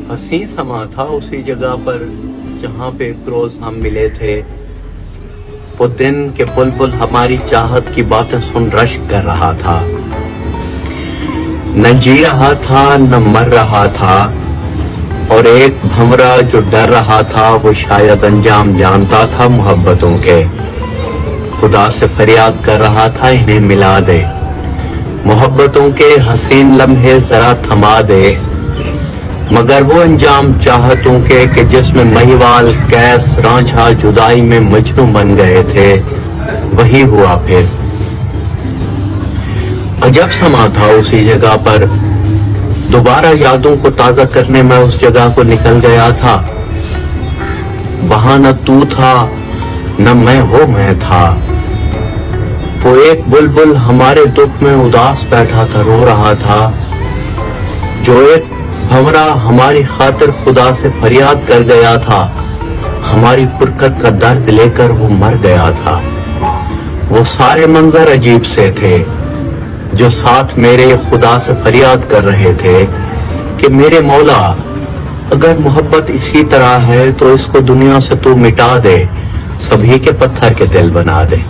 हंसी समा था उसी जगह पर जहां पे एक रोज हम मिले थे। वो दिन के बुलबुल हमारी चाहत की बातें सुन रश्क कर रहा था। न जी रहा था न मर रहा था, और एक भंवरा जो डर रहा था वो शायद अंजाम जानता था मोहब्बतों के। खुदा से फरियाद कर रहा था इन्हें मिला दे, मोहब्बतों के हसीन लम्हे जरा थमा दे। मगर वो अंजाम चाहतों के कि जिसमें महिवाल, कैस, रांझा जुदाई में मजनू बन गए थे, वही हुआ फिर। अजब समा था उसी जगह पर, दोबारा यादों को ताजा करने में उस जगह को निकल गया था। वहां न तू था न मैं वो मैं था। वो एक बुलबुल हमारे दुख में उदास बैठा था, रो रहा था। जो एक भंवरा हमारी खातिर खुदा से फरियाद कर गया था, हमारी फुरकत का दर्द लेकर वो मर गया था। वो सारे मंजर अजीब से थे जो साथ मेरे खुदा से फरियाद कर रहे थे कि मेरे मौला, अगर मोहब्बत इसी तरह है तो इसको दुनिया से तू मिटा दे, सभी के पत्थर के दिल बना दे।